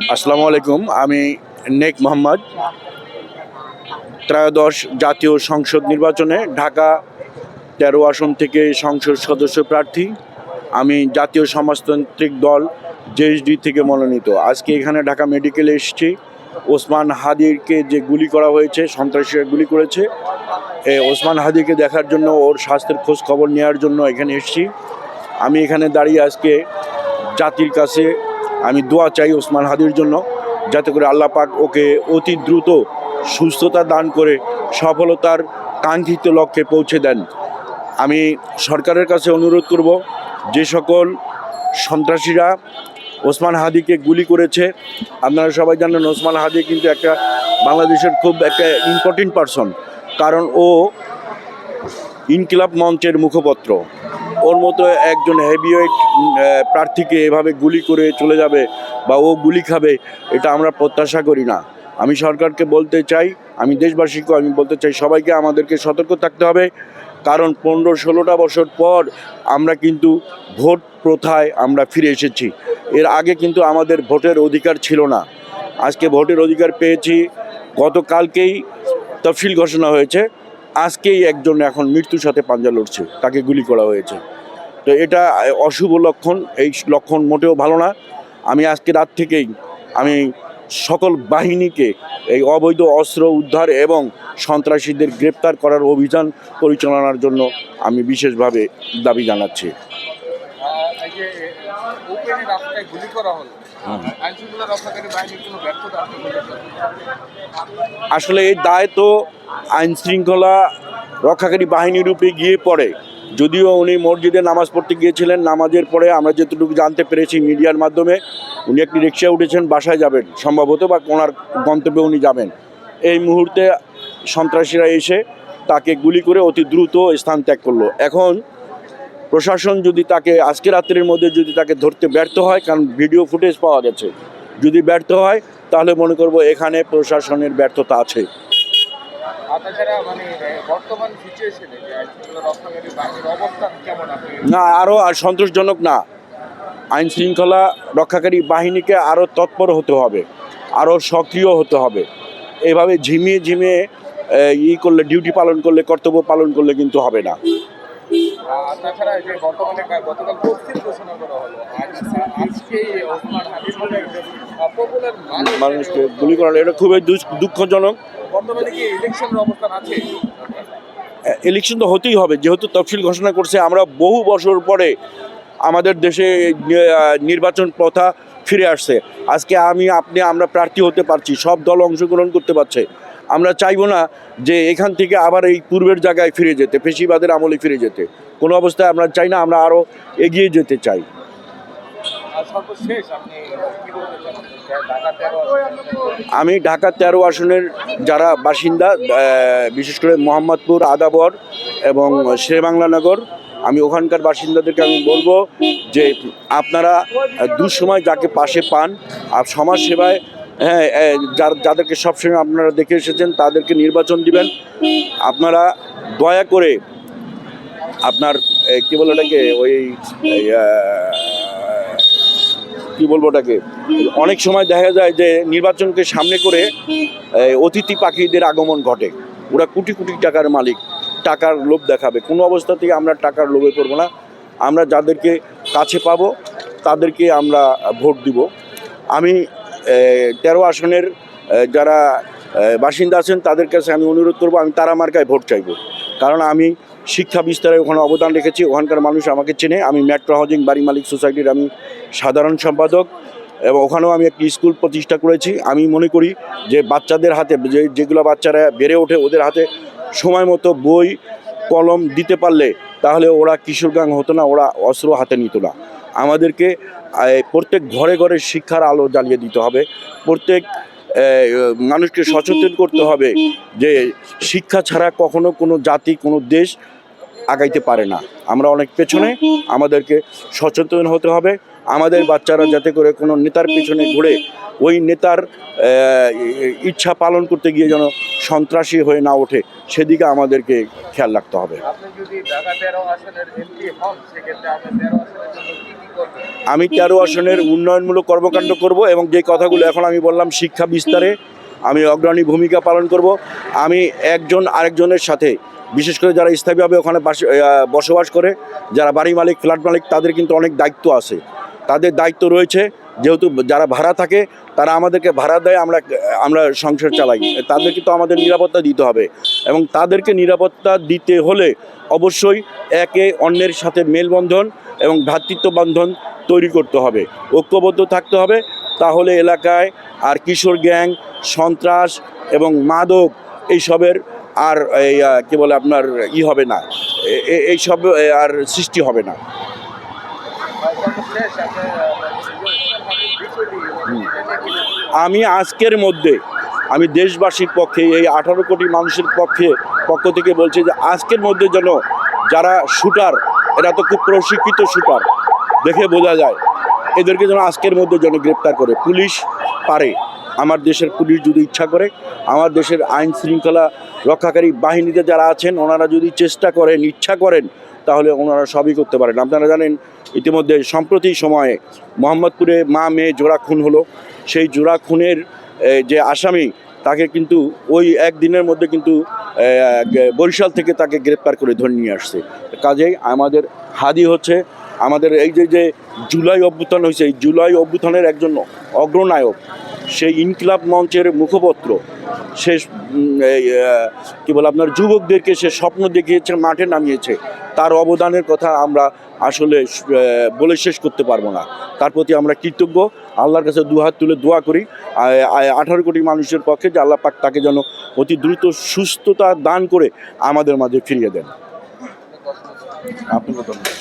আসসালামু আলাইকুম। আমি নেক মোহাম্মদ। ত্রয়োদশ জাতীয় সংসদ নির্বাচনে ঢাকা ১৩ আসন থেকে সংসদ সদস্য প্রার্থী। আমি জাতীয় সমাজতান্ত্রিক দল জেএসডি থেকে মনোনীত। আজকে এখানে ঢাকা মেডিকেলে এসেছি। ওসমান হাদিকে যে গুলি করা হয়েছে, সন্ত্রাসীরা গুলি করেছে, ওসমান হাদিকে দেখার জন্য, ওর স্বাস্থ্যের খোঁজ খবর নেওয়ার জন্য এখানে এসেছি। আমি এখানে দাঁড়িয়ে আজকে জাতির কাছে আমি দোয়া চাই ওসমান হাদির জন্য, যাতে করে আল্লাহ পাক ওকে অতি দ্রুত সুস্থতা দান করে সফলতার কাঙ্ক্ষিত লক্ষ্যে পৌঁছে দেন। আমি সরকারের কাছে অনুরোধ করব, যে সকল সন্ত্রাসীরা ওসমান হাদিকে গুলি করেছে, আপনারা সবাই জানেন ওসমান হাদি কিন্তু একটা বাংলাদেশের খুব একটা ইম্পর্টেন্ট পারসন, কারণ ও ইনকিলাব মঞ্চের মুখপত্র। ওর মতো একজন হেভিওয়েট প্রার্থীকে এভাবে গুলি করে চলে যাবে বা ও গুলি খাবে, এটা আমরা প্রত্যাশা করি না। আমি সরকারকে বলতে চাই, আমি দেশবাসীকে আমি বলতে চাই, সবাইকে আমাদেরকে সতর্ক থাকতে হবে, কারণ ১৫-১৬টা বছর পর আমরা কিন্তু ভোট প্রথায় আমরা ফিরে এসেছি। এর আগে কিন্তু আমাদের ভোটের অধিকার ছিল না, আজকে ভোটের অধিকার পেয়েছি। গতকালকেই তফসিল ঘোষণা হয়েছে, আজকেই একজন এখন মৃত্যুর সাথে পাঞ্জা লড়ছে, তাকে গুলি করা হয়েছে। তো এটা অশুভ লক্ষণ, এই লক্ষণ মোটেও ভালো না। আমি আজকে রাত থেকেই আমি সকল বাহিনীকে এই অবৈধ অস্ত্র উদ্ধার এবং সন্ত্রাসীদের গ্রেপ্তার করার অভিযান পরিচালনার জন্য আমি বিশেষভাবে দাবি জানাচ্ছি। আসলে এই দায় তো আইন শৃঙ্খলা রক্ষাকারী বাহিনীর উপরে গিয়ে পড়ে। যদিও উনি মসজিদে নামাজ পড়তে গিয়েছিলেন, নামাজের পরে আমরা যতটুকু জানতে পেরেছি মিডিয়ার মাধ্যমে, উনি একটি রিক্সায় উঠেছেন, বাসায় যাবেন সম্ভবত, বা ওনার গন্তব্যে উনি যাবেন। এই মুহূর্তে সন্ত্রাসীরা এসে তাকে গুলি করে অতি দ্রুত স্থান ত্যাগ করলো। এখন প্রশাসন যদি তাকে আজকে রাত্রের মধ্যে যদি তাকে ধরতে ব্যর্থ হয়, কারণ ভিডিও ফুটেজ পাওয়া গেছে, যদি ব্যর্থ হয় তাহলে মনে করব এখানে প্রশাসনের ব্যর্থতা আছে। না, আরও সন্তোষজনক না। আইন শৃঙ্খলা রক্ষাকারী বাহিনীকে আরও তৎপর হতে হবে, আরও সক্রিয় হতে হবে। এভাবে ঝিমিয়ে ঝিমিয়ে করলে, ডিউটি পালন করলে, কর্তব্য পালন করলে কিন্তু হবে না। মানুষকে গুলি করা, এটা খুবই দুঃখজনক। ইলেকশন তো হতেই হবে, যেহেতু তফসিল ঘোষণা করছে। আমরা বহু বছর পরে আমাদের দেশে নির্বাচন প্রথা ফিরে আসছে। আজকে আমরা প্রার্থী হতে পারছি, সব দল অংশগ্রহণ করতে পারছে। আমরা চাইবো না যে এখান থেকে আবার এই পূর্বের জায়গায় ফিরে যেতে, ফেসিবাদের আমলে ফিরে যেতে। কোনো অবস্থায় আমরা চাই না, আমরা আরও এগিয়ে যেতে চাই। আমি ঢাকা ১৩ আসনের যারা বাসিন্দা, বিশেষ করে মোহাম্মদপুর, আদাবর এবং শেরেবাংলানগর, আমি ওখানকার বাসিন্দাদেরকে আমি বলবো যে আপনারা দুঃসময় যাকে পাশে পান, আর সমাজ সেবায় যাদেরকে সবসময় আপনারা দেখে এসেছেন তাদেরকে নির্বাচন দিবেন। আপনারা দয়া করে আপনার কী বলে ওটাকে, কী বলবো ওটাকে, অনেক সময় দেখা যায় যে নির্বাচনকে সামনে করে অতিথি পাখিদের আগমন ঘটে। ওরা কোটি কোটি টাকার মালিক, টাকার লোভ দেখাবে। কোনো অবস্থাতেই আমরা টাকার লোভে পড়বো না। আমরা যাদেরকে কাছে পাবো তাদেরকে আমরা ভোট দিব। আমি ১৩ আসনের যারা বাসিন্দা আছেন তাদের কাছে আমি অনুরোধ করবো, আমি তারা মার্কায় ভোট চাইব। কারণ আমি শিক্ষা বিস্তারে ওখানে অবদান রেখেছি, ওখানকার মানুষ আমাকে চেনে। আমি মেট্রো হাউজিং বাড়ি মালিক সোসাইটির আমি সাধারণ সম্পাদক, এবং ওখানেও আমি একটি স্কুল প্রতিষ্ঠা করেছি। আমি মনে করি যে বাচ্চাদের হাতে, যেগুলো বাচ্চারা বেড়ে ওঠে, ওদের হাতে সময় মতো বই কলম দিতে পারলে তাহলে ওরা কিশোরগাং হতো না, ওরা অস্ত্র হাতে নিত না। আমাদেরকে প্রত্যেক ঘরে ঘরে শিক্ষার আলো জ্বালিয়ে দিতে হবে। প্রত্যেক মানুষকে সচেতন করতে হবে যে শিক্ষা ছাড়া কখনো কোনো জাতি, কোনো দেশ আগাইতে পারে না। আমরা অনেক পেছনে, আমাদেরকে সচেতন হতে হবে। আমাদের বাচ্চারা যাতে করে কোনো নেতার পেছনে ঘুরে ওই নেতার ইচ্ছা পালন করতে গিয়ে যেন সন্ত্রাসী হয়ে না ওঠে, সেদিকে আমাদেরকে খেয়াল রাখতে হবে। আমি 13 আসনের উন্নয়নমূলক কর্মকাণ্ড করব এবং যে কথাগুলো এখন আমি বললাম শিক্ষা বিস্তারে আমি অগ্রণী ভূমিকা পালন করব। আমি একজন আরেকজনের সাথে, বিশেষ করে যারা স্থায়ীভাবে ওখানে বসবাস করে, যারা বাড়ি মালিক, ফ্ল্যাট মালিক, তাদের কিন্তু অনেক দায়িত্ব আছে। তাদের দায়িত্ব রয়েছে, যেহেতু যারা ভাড়া থাকে তারা আমাদেরকে ভাড়া দেয়, আমরা সংসার চালাই, তাদেরকে তো আমাদের নিরাপত্তা দিতে হবে এবং তাদেরকে নিরাপত্তা দিতে হলে অবশ্যই একে অন্যের সাথে মেলবন্ধন এবং ভ্রাতৃত্ব বন্ধন তৈরি করতে হবে, ঐক্যবদ্ধ থাকতে হবে। তাহলে এলাকায় আর কিশোর গ্যাং, সন্ত্রাস এবং মাদক এইসবের আর কি বলে আপনার হবে না, এইসব আর সৃষ্টি হবে না। আমি আজকের মধ্যে আমি দেশবাসীর পক্ষে, এই 18 কোটি মানুষের পক্ষ থেকে বলছি যে আজকের মধ্যে যেন যারা শুটার, এরা তো খুব প্রশিক্ষিত শুটার, দেখে বোঝা যায়, এদেরকে যেন আজকের মধ্যে যেন গ্রেপ্তার করে। পুলিশ পারে, আমার দেশের পুলিশ যদি ইচ্ছা করে, আমার দেশের আইন শৃঙ্খলা রক্ষাকারী বাহিনীতে যারা আছেন ওনারা যদি চেষ্টা করেন, ইচ্ছা করেন, তাহলে ওনারা সবই করতে পারেন। আপনারা জানেন ইতিমধ্যে সম্প্রতি সময়ে মোহাম্মদপুরে মা মেয়ে জোড়া খুন হলো, সেই জোড়া খুনের যে আসামি তাকে কিন্তু ওই একদিনের মধ্যে কিন্তু বরিশাল থেকে তাকে গ্রেপ্তার করে ধরে নিয়ে আসছে। কাজেই আমাদের হাদি হচ্ছে আমাদের এই যে জুলাই অভ্যুত্থান হয়েছে, এই জুলাই অভ্যুত্থানের একজন অগ্রনায়ক, সেই ইনকিলাব মঞ্চের মুখপত্র, সে কী বলে আপনার যুবকদেরকে সে স্বপ্ন দেখিয়েছে, মাঠে নামিয়েছে, তার অবদানের কথা আমরা আসলে বলে শেষ করতে পারবো না। তার প্রতি আমরা কৃতজ্ঞ, আল্লাহর কাছে দুহাত তুলে দোয়া করি 18 কোটি মানুষের পক্ষে যে আল্লাহ পাক তাকে যেন অতি দ্রুত সুস্থতা দান করে আমাদের মাঝে ফিরিয়ে দেন। আপনাকে ধন্যবাদ।